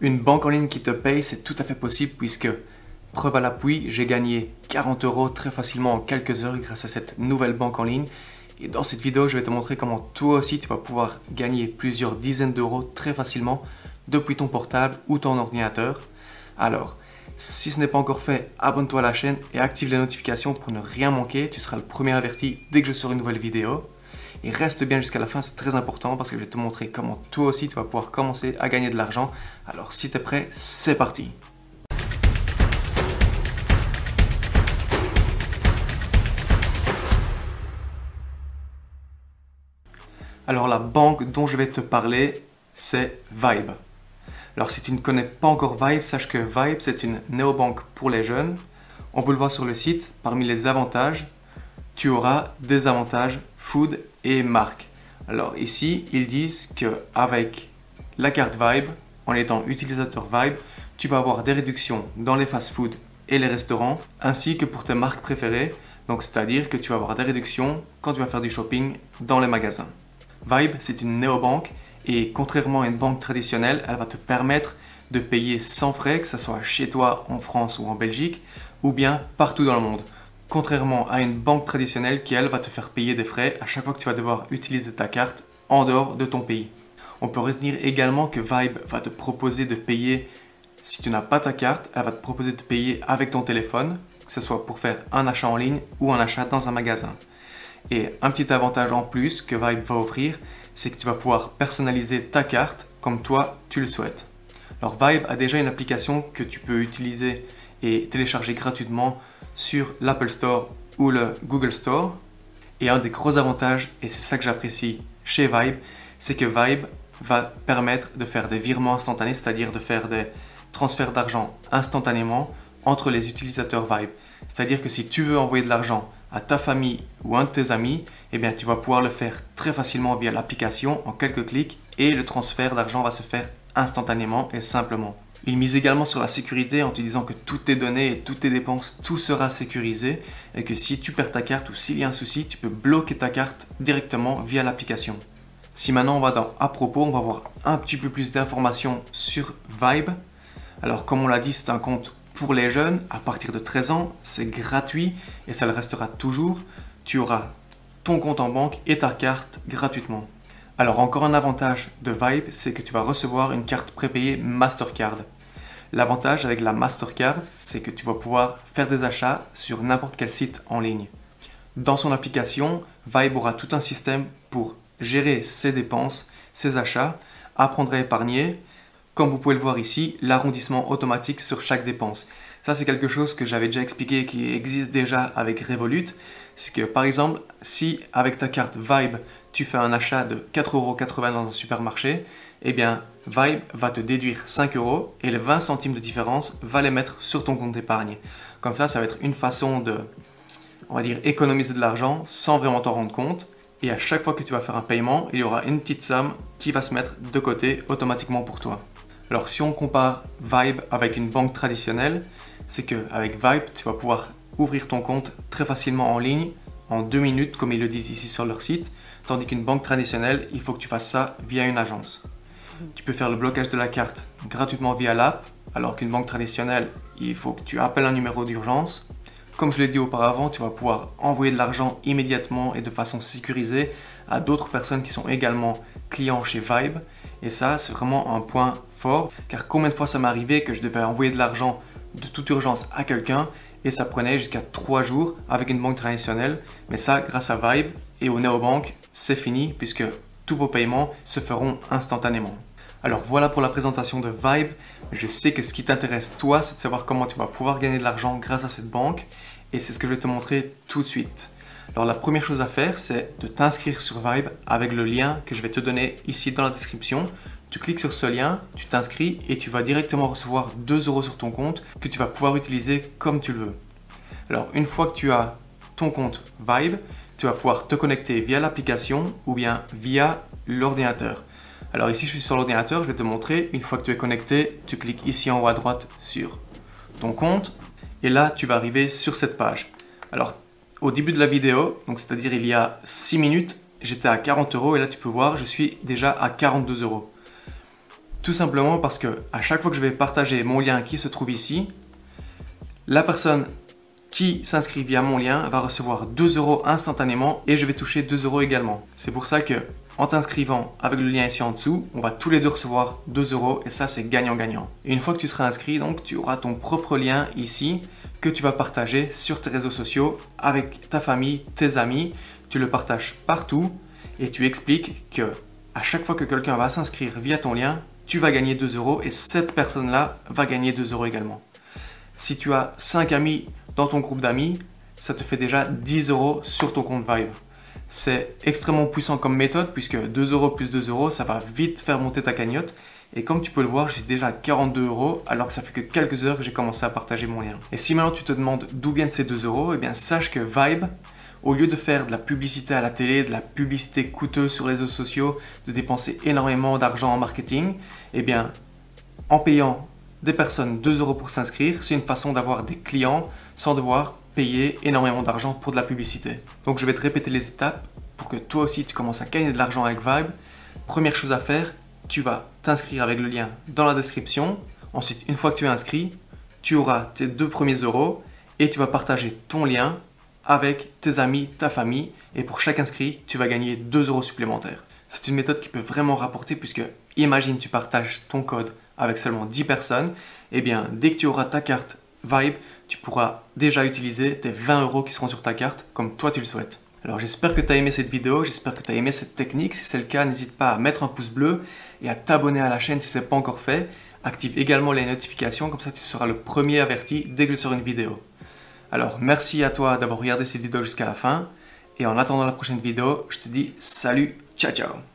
Une banque en ligne qui te paye, c'est tout à fait possible puisque, preuve à l'appui, j'ai gagné 40 € très facilement en quelques heures grâce à cette nouvelle banque en ligne. Et dans cette vidéo, je vais te montrer comment toi aussi tu vas pouvoir gagner plusieurs dizaines d'euros très facilement depuis ton portable ou ton ordinateur. Alors, si ce n'est pas encore fait, abonne-toi à la chaîne et active les notifications pour ne rien manquer. Tu seras le premier averti dès que je sors une nouvelle vidéo. Et reste bien jusqu'à la fin, c'est très important parce que je vais te montrer comment toi aussi tu vas pouvoir commencer à gagner de l'argent. Alors si tu es prêt, c'est parti! Alors la banque dont je vais te parler, c'est Vybe. Alors si tu ne connais pas encore Vybe, sache que Vybe c'est une néobanque pour les jeunes. On peut le voir sur le site, parmi les avantages, tu auras des avantages food et marque. Alors ici, ils disent qu'avec la carte Vybe, en étant utilisateur Vybe, tu vas avoir des réductions dans les fast-food et les restaurants, ainsi que pour tes marques préférées. Donc c'est-à-dire que tu vas avoir des réductions quand tu vas faire du shopping dans les magasins. Vybe, c'est une néobanque et contrairement à une banque traditionnelle, elle va te permettre de payer sans frais, que ce soit chez toi en France ou en Belgique, ou bien partout dans le monde. Contrairement à une banque traditionnelle qui, elle, va te faire payer des frais à chaque fois que tu vas devoir utiliser ta carte en dehors de ton pays. On peut retenir également que Vybe va te proposer de payer, si tu n'as pas ta carte, elle va te proposer de payer avec ton téléphone, que ce soit pour faire un achat en ligne ou un achat dans un magasin. Et un petit avantage en plus que Vybe va offrir, c'est que tu vas pouvoir personnaliser ta carte comme toi tu le souhaites. Alors Vybe a déjà une application que tu peux utiliser et télécharger gratuitement sur l'Apple Store ou le Google Store. Et un des gros avantages, et c'est ça que j'apprécie chez Vybe, c'est que Vybe va permettre de faire des virements instantanés, c'est-à-dire de faire des transferts d'argent instantanément entre les utilisateurs Vybe. C'est-à-dire que si tu veux envoyer de l'argent à ta famille ou un de tes amis, eh bien tu vas pouvoir le faire très facilement via l'application en quelques clics et le transfert d'argent va se faire instantanément et simplement. Il mise également sur la sécurité en te disant que toutes tes données et toutes tes dépenses, tout sera sécurisé et que si tu perds ta carte ou s'il y a un souci, tu peux bloquer ta carte directement via l'application. Si maintenant on va dans à propos, on va voir un petit peu plus d'informations sur Vybe. Alors comme on l'a dit, c'est un compte pour les jeunes à partir de 13 ans, c'est gratuit et ça le restera toujours. Tu auras ton compte en banque et ta carte gratuitement. Alors encore un avantage de Vybe, c'est que tu vas recevoir une carte prépayée Mastercard. L'avantage avec la Mastercard, c'est que tu vas pouvoir faire des achats sur n'importe quel site en ligne. Dans son application, Vybe aura tout un système pour gérer ses dépenses, ses achats, apprendre à épargner. Comme vous pouvez le voir ici, l'arrondissement automatique sur chaque dépense. Ça, c'est quelque chose que j'avais déjà expliqué qui existe déjà avec Revolut. C'est que par exemple, si avec ta carte Vybe, tu fais un achat de 4,80 € dans un supermarché, eh bien Vybe va te déduire 5 € et les 20 centimes de différence va les mettre sur ton compte d'épargne. Comme ça va être une façon de, on va dire, économiser de l'argent sans vraiment t'en rendre compte. Et à chaque fois que tu vas faire un paiement, il y aura une petite somme qui va se mettre de côté automatiquement pour toi. Alors si on compare Vybe avec une banque traditionnelle, c'est qu'avec Vybe, tu vas pouvoir ouvrir ton compte très facilement en ligne, en 2 minutes comme ils le disent ici sur leur site, tandis qu'une banque traditionnelle, il faut que tu fasses ça via une agence. Tu peux faire le blocage de la carte gratuitement via l'app, alors qu'une banque traditionnelle, il faut que tu appelles un numéro d'urgence. Comme je l'ai dit auparavant, tu vas pouvoir envoyer de l'argent immédiatement et de façon sécurisée à d'autres personnes qui sont également clients chez Vybe. Et ça, c'est vraiment un point fort, car combien de fois ça m'est arrivé que je devais envoyer de l'argent de toute urgence à quelqu'un et ça prenait jusqu'à 3 jours avec une banque traditionnelle. Mais ça, grâce à Vybe et aux néobanques, c'est fini puisque tous vos paiements se feront instantanément. Alors voilà pour la présentation de Vybe. Je sais que ce qui t'intéresse toi, c'est de savoir comment tu vas pouvoir gagner de l'argent grâce à cette banque et c'est ce que je vais te montrer tout de suite. Alors la première chose à faire, c'est de t'inscrire sur Vybe avec le lien que je vais te donner ici dans la description. Tu cliques sur ce lien, tu t'inscris et tu vas directement recevoir 2 € sur ton compte que tu vas pouvoir utiliser comme tu le veux. Alors une fois que tu as ton compte Vybe, tu vas pouvoir te connecter via l'application ou bien via l'ordinateur. Alors ici je suis sur l'ordinateur, je vais te montrer. Une fois que tu es connecté, tu cliques ici en haut à droite sur ton compte et là tu vas arriver sur cette page. Alors au début de la vidéo, donc c'est-à-dire il y a 6 minutes, j'étais à 40 € et là tu peux voir, je suis déjà à 42 €. Tout simplement parce que à chaque fois que je vais partager mon lien qui se trouve ici, la personne qui s'inscrit via mon lien va recevoir 2 € instantanément et je vais toucher 2 € également. C'est pour ça que en t'inscrivant avec le lien ici en dessous, on va tous les deux recevoir 2 € et ça c'est gagnant-gagnant. Et une fois que tu seras inscrit, donc tu auras ton propre lien ici que tu vas partager sur tes réseaux sociaux avec ta famille, tes amis. Tu le partages partout et tu expliques que à chaque fois que quelqu'un va s'inscrire via ton lien, tu vas gagner 2 € et cette personne-là va gagner 2 € également. Si tu as 5 amis dans ton groupe d'amis, ça te fait déjà 10 € sur ton compte Vibe. C'est extrêmement puissant comme méthode puisque 2 € plus 2 €, ça va vite faire monter ta cagnotte. Et comme tu peux le voir, je suis déjà à 42 € alors que ça fait que quelques heures que j'ai commencé à partager mon lien. Et si maintenant tu te demandes d'où viennent ces 2 €, eh bien sache que Vibe, au lieu de faire de la publicité à la télé, de la publicité coûteuse sur les réseaux sociaux, de dépenser énormément d'argent en marketing, eh bien en payant des personnes 2 € pour s'inscrire, c'est une façon d'avoir des clients sans devoir payer énormément d'argent pour de la publicité. Donc je vais te répéter les étapes pour que toi aussi tu commences à gagner de l'argent avec Vibe. Première chose à faire, tu vas t'inscrire avec le lien dans la description. Ensuite, une fois que tu es inscrit, tu auras tes 2 premiers euros et tu vas partager ton lien avec tes amis, ta famille et pour chaque inscrit, tu vas gagner 2 € supplémentaires. C'est une méthode qui peut vraiment rapporter puisque imagine tu partages ton code avec seulement 10 personnes, et bien dès que tu auras ta carte Vibe, tu pourras déjà utiliser tes 20 € qui seront sur ta carte comme toi tu le souhaites. Alors j'espère que tu as aimé cette vidéo, j'espère que tu as aimé cette technique. Si c'est le cas, n'hésite pas à mettre un pouce bleu et à t'abonner à la chaîne si ce n'est pas encore fait. Active également les notifications, comme ça tu seras le premier averti dès que je sors une vidéo. Alors merci à toi d'avoir regardé cette vidéo jusqu'à la fin. Et en attendant la prochaine vidéo, je te dis salut, ciao ciao.